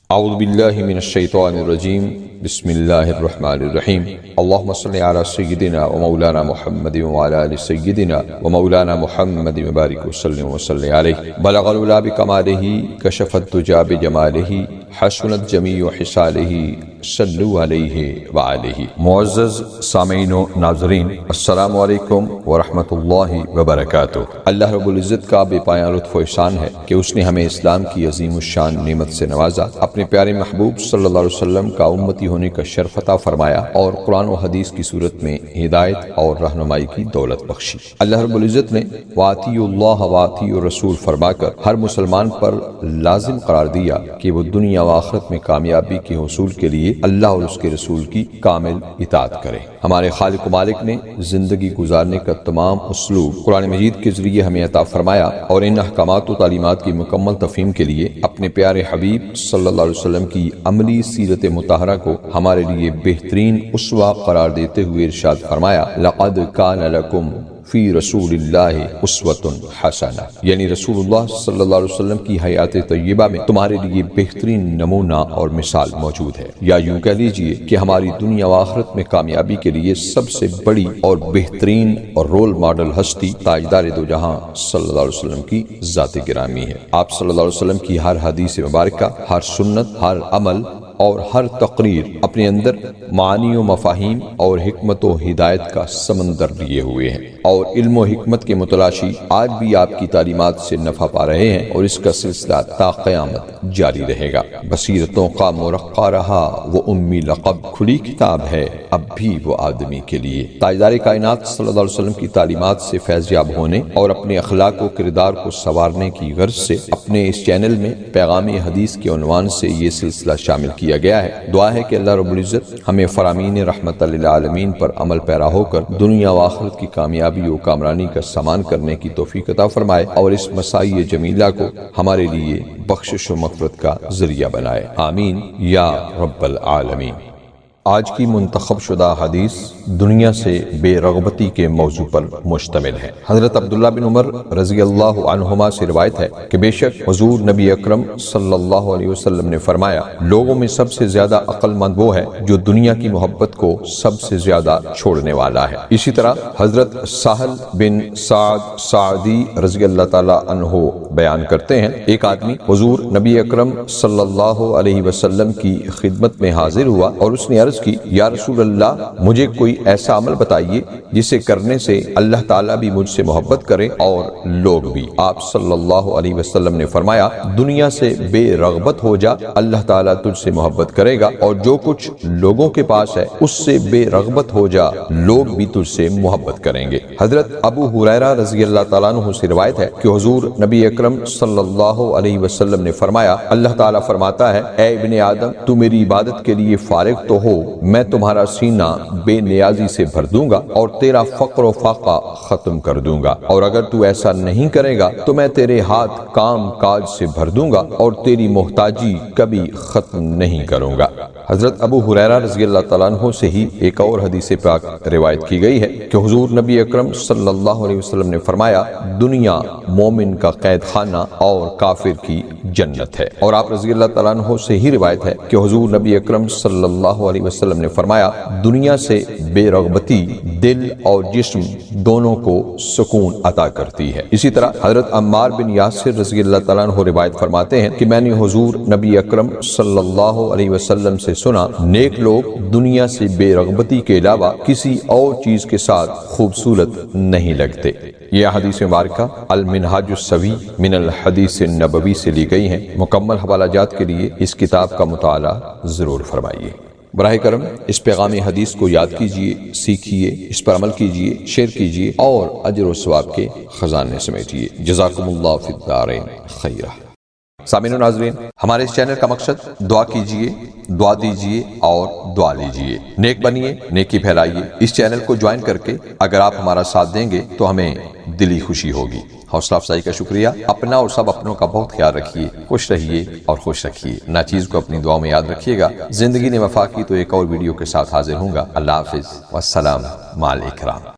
اعوذ باللہ من الشیطان الرجیم بسم اللہ الرحمن الرحیم اللہم صلی علی سیدنا و مولانا محمد و علی آل سیدنا و مولانا محمد مبارک وسلم وصلی علیہ بلغ العلا بکمالہ کشف الدجا بجمالہ حسنت جمیع حصالہ صلو علیہ وآلہ۔ معزز سامعین و ناظرین، السلام علیکم ورحمۃ اللہ وبرکاتہ۔ اللہ رب العزت کا بے پایان لطف و احسان ہے کہ اس نے ہمیں اسلام کی عظیم الشان نعمت سے نوازا، اپنے پیارے محبوب صلی اللہ علیہ وسلم کا امتی ہونے کا شرف عطا فرمایا اور قرآن و حدیث کی صورت میں ہدایت اور رہنمائی کی دولت بخشی۔ اللہ رب العزت نے وَأَطِیعُوا اللَّهَ وَأَطِیعُوا الرَّسُولَ فرما کر ہر مسلمان پر لازم قرار دیا کہ وہ دنیا و آخرت میں کامیابی کے حصول کے لیے اللہ اور اس کے رسول کی کامل اطاعت کرے۔ ہمارے خالق و مالک نے زندگی گزارنے کا تمام اسلوب قرآن مجید کے ذریعے ہمیں عطا فرمایا اور ان احکامات و تعلیمات کی مکمل تفہیم کے لیے اپنے پیارے حبیب صلی اللہ علیہ وسلم کی عملی سیرت مطہرہ کو ہمارے لیے بہترین اسوہ قرار دیتے ہوئے ارشاد فرمایا، لَقَدْ كَانَ لَكُمْ فی رسول اللہ اسوۃ حسنہ، یعنی رسول اللہ صلی اللہ علیہ وسلم کی حیات طیبہ میں تمہارے لیے بہترین نمونہ اور مثال موجود ہے، یا یوں کہہ لیجئے کہ ہماری دنیا و آخرت میں کامیابی کے لیے سب سے بڑی اور بہترین اور رول ماڈل ہستی تاجدار دو جہاں صلی اللہ علیہ وسلم کی ذات گرامی ہے۔ آپ صلی اللہ علیہ وسلم کی ہر حدیث مبارکہ، ہر سنت، ہر عمل اور ہر تقریر اپنے اندر معانی و مفاہیم اور حکمت و ہدایت کا سمندر لیے ہوئے ہیں، اور علم و حکمت کے متلاشی آج بھی آپ کی تعلیمات سے نفع پا رہے ہیں، اور اس کا سلسلہ تا قیامت جاری رہے گا۔ بصیرتوں کا مرقع رہا وہ امی لقب، کھلی کتاب ہے اب بھی وہ آدمی کے لیے۔ تاجدار کائنات صلی اللہ علیہ وسلم کی تعلیمات سے فیض یاب ہونے اور اپنے اخلاق و کردار کو سنوارنے کی غرض سے اپنے اس چینل میں پیغام حدیث کے عنوان سے یہ سلسلہ شامل کیا گیا ہے۔ دعا ہے کہ اللہ رب العزت ہمیں فرامین رحمت للعالمین پر عمل پیرا ہو کر دنیا و آخرت کی کامیابی و کامرانی کا سامان کرنے کی توفیق عطا فرمائے، اور اس مسائی جمیلہ کو ہمارے لیے بخشش و مغفرت کا ذریعہ بنائے، آمین یا رب العالمین۔ آج کی منتخب شدہ حدیث دنیا سے بے رغبتی کے موضوع پر مشتمل ہے۔ حضرت عبداللہ بن عمر رضی اللہ عنہما سے روایت ہے کہ بے شک حضور نبی اکرم صلی اللہ علیہ وسلم نے فرمایا، لوگوں میں سب سے زیادہ عقل مند وہ ہے جو دنیا کی محبت کو سب سے زیادہ چھوڑنے والا ہے۔ اسی طرح حضرت سہل بن سعد سعدی رضی اللہ تعالی عنہ بیان کرتے ہیں، ایک آدمی حضور نبی اکرم صلی اللہ علیہ وسلم کی خدمت میں حاضر ہوا اور اس نے عرض کی، یا رسول اللہ، مجھے کوئی ایسا عمل بتائیے جسے کرنے سے اللہ تعالیٰ بھی مجھ سے محبت کرے اور لوگ بھی۔ آپ صلی اللہ علیہ وسلم نے فرمایا، دنیا سے بے رغبت ہو جا، اللہ تعالیٰ تجھ سے محبت کرے گا، اور جو کچھ لوگوں کے پاس ہے اس سے بے رغبت ہو جا، لوگ بھی تجھ سے محبت کریں گے۔ حضرت ابو ہریرہ رضی اللہ تعالیٰ عنہ سے روایت ہے کہ حضور نبی اکرم صلی اللہ علیہ وسلم نے فرمایا، اللہ تعالیٰ فرماتا ہے، اے ابن آدم، تو میری عبادت کے لیے فارغ تو ہو، میں تمہارا سینہ بے نیازی سے بھر دوں گا اور تیرا فقر و فاقہ ختم کر دوں گا، اور اگر تو ایسا نہیں کرے گا تو میں تیرے ہاتھ کام کاج سے بھر دوں گا اور تیری محتاجی کبھی ختم نہیں کروں گا۔ حضرت ابو ہریرہ رضی اللہ تعالیٰ عنہ سے ہی ایک اور حدیث پاک روایت کی گئی ہے کہ حضور نبی اکرم صلی اللہ علیہ وسلم نے فرمایا، دنیا مومن کا قید خانہ اور کافر کی جنت ہے۔ اور آپ رضی اللہ تعالیٰ عنہ سے ہی روایت ہے کہ حضور نبی اکرم صلی اللہ علیہ وسلم نے فرمایا، دنیا سے بے رغبتی دل اور جسم دونوں کو سکون عطا کرتی ہے۔ اسی طرح حضرت عمار بن یاسر رضی اللہ تعالیٰ عنہ روایت فرماتے ہیں کہ میں نے حضور نبی اکرم صلی اللہ علیہ وسلم سے سنا، نیک لوگ دنیا سے بے رغبتی کے علاوہ کسی اور چیز کے ساتھ خوبصورت نہیں لگتے۔ یہ حدیث مبارکہ المنہاج السوی من الحدیث النبوی سے لی گئی ہیں۔ مکمل حوالہ جات کے لیے اس کتاب کا مطالعہ ضرور فرمائیے۔ براہ کرم اس پیغام حدیث کو یاد کیجئے، سیکھیے، اس پر عمل کیجئے، شیئر کیجئے اور اجر و ثواب کے خزانے سمیٹیے۔ جزاکم اللہ فی الدارین خیرہ۔ سامعین و ناظرین، ہمارے اس چینل کا مقصد دعا کیجئے، دعا دیجئے اور دعا لیجئے، نیک بنیے، نیکی پھیلائیے۔ اس چینل کو جوائن کر کے اگر آپ ہمارا ساتھ دیں گے تو ہمیں دلی خوشی ہوگی۔ حوصلہ افزائی کا شکریہ۔ اپنا اور سب اپنوں کا بہت خیال رکھیے، خوش رہیے اور خوش رکھیے۔ ناچیز کو اپنی دعاؤں میں یاد رکھیے گا۔ زندگی نے وفا کی تو ایک اور ویڈیو کے ساتھ حاضر ہوں گا۔ اللہ حافظ والسلام مع الاکرام۔